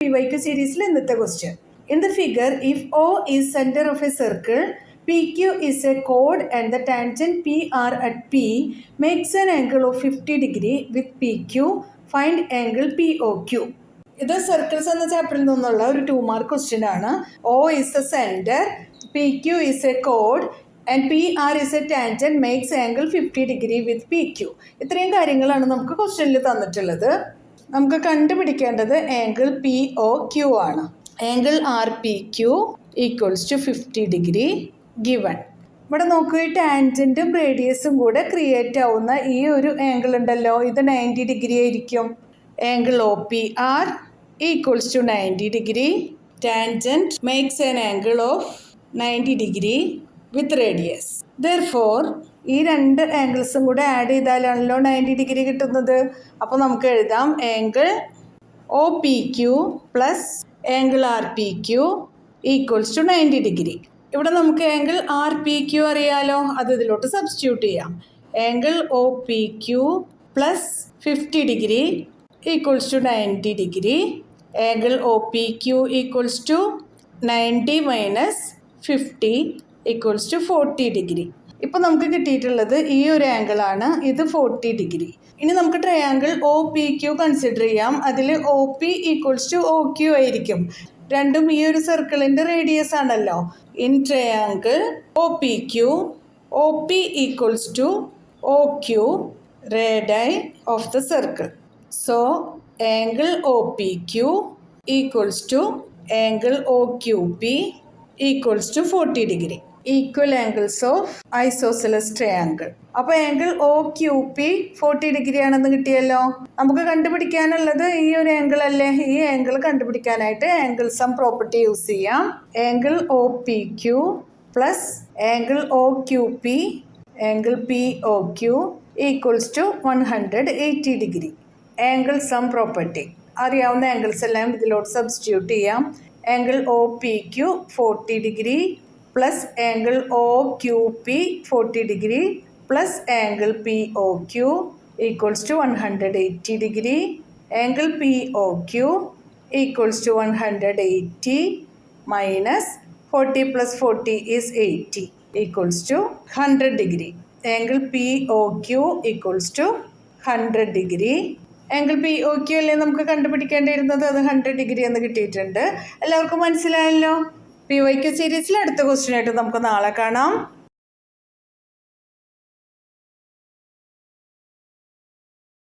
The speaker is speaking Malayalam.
PYQ സീരീസിൽ ഇന്നത്തെ question. In the figure, if O is center of a circle, PQ is a chord and the tangent PR at P makes an angle of 50 degree with PQ. Find angle POQ. ഇത് സർക്കിൾസ് എന്ന ചാപ്റ്ററിൽ നിന്നുള്ള ഒരു 2 മാർക്ക് ക്വസ്റ്റ്യൻ ആണ്. O is the center, PQ is a chord and PR is a tangent makes angle 50 degree with PQ. ഇത്രയും കാര്യങ്ങളാണ് നമുക്ക് ക്വസ്റ്റ്യനിൽ തന്നിട്ടുള്ളത്. നമുക്ക് കണ്ടുപിടിക്കേണ്ടത് ആംഗിൾ POQ ആണ്. Angle RPQ equals to 50 degree given. ഇവിടെ നോക്കൂ, ഈ ടാൻജൻറ്റും റേഡിയസും കൂടെ ക്രിയേറ്റ് ആവുന്ന ഈ ഒരു ആംഗിൾ ഉണ്ടല്ലോ, ഇത് 90 ഡിഗ്രി ആയിരിക്കും. Angle OPR equals to 90 degree. Tangent makes an angle of 90 degree with radius. Therefore ഈ രണ്ട് ആംഗിൾസും കൂടെ ആഡ് ചെയ്താലാണല്ലോ 90 ഡിഗ്രി കിട്ടുന്നത്. അപ്പോൾ നമുക്ക് എഴുതാം angle OPQ plus angle RPQ equals to 90 degree. ഇവിടെ നമുക്ക് ആംഗിൾ RPQ അറിയാലോ, അത് ഇതിലോട്ട് സബ്സ്റ്റിറ്റ്യൂട്ട് ചെയ്യാം. Angle OPQ plus 50 degree equals to 90 degree. Angle OPQ equals to 90 minus 50 equals to 40 degree. ഇപ്പോൾ നമുക്ക് കിട്ടിയിട്ടുള്ളത് ഈ ഒരു ആംഗിളാണ്, ഇത് 40 ഡിഗ്രി. ഇനി നമുക്ക് ട്രയാങ്കിൾ OPQ കൺസിഡർ ചെയ്യാം. അതിൽ OP ഈക്വൽസ് ടു OQ ആയിരിക്കും. രണ്ടും ഈ ഒരു സർക്കിളിൻ്റെ റേഡിയസ് ആണല്ലോ. In triangle OPQ, OP equals to OQ radii of the circle. So angle OPQ equals to angle OQP equals to 40 degree. Equal angles of isosceles triangle. അപ്പോൾ ആംഗിൾ OQP 40 ഡിഗ്രി ആണെന്ന് കിട്ടിയല്ലോ. നമുക്ക് കണ്ടുപിടിക്കാനുള്ളത് ഈ ഒരു ആംഗിൾ അല്ലേ. ഈ ആംഗിൾ കണ്ടുപിടിക്കാനായിട്ട് ആംഗിൾ സം പ്രോപ്പർട്ടി യൂസ് ചെയ്യാം. Angle OPQ plus angle OQP angle POQ equals to 180 degree. Angle sum property അറിയാവുന്ന ആംഗിൾസ് എല്ലാം ഇതിലോട്ട് സബ്സ്റ്റിറ്റ്യൂട്ട് ചെയ്യാം. Angle OPQ 40 degree plus angle OQP 40 degree plus angle POQ equals to 180 degree. Angle POQ equals to 180 minus 40 plus 40 is 80 equals to 100 degree. Angle POQ equals to 100 degree. Angle POQ അല്ലേ നമുക്ക് കണ്ടുപിടിക്കേണ്ടിയിരുന്നത്, അത് 100 ഡിഗ്രി എന്ന് കിട്ടിയിട്ടുണ്ട്. എല്ലാവർക്കും മനസ്സിലായല്ലോ. PYQ സീരീസിൽ അടുത്ത ക്വസ്റ്റ്യൻ ആയിട്ട് നമുക്ക് നാളെ കാണാം.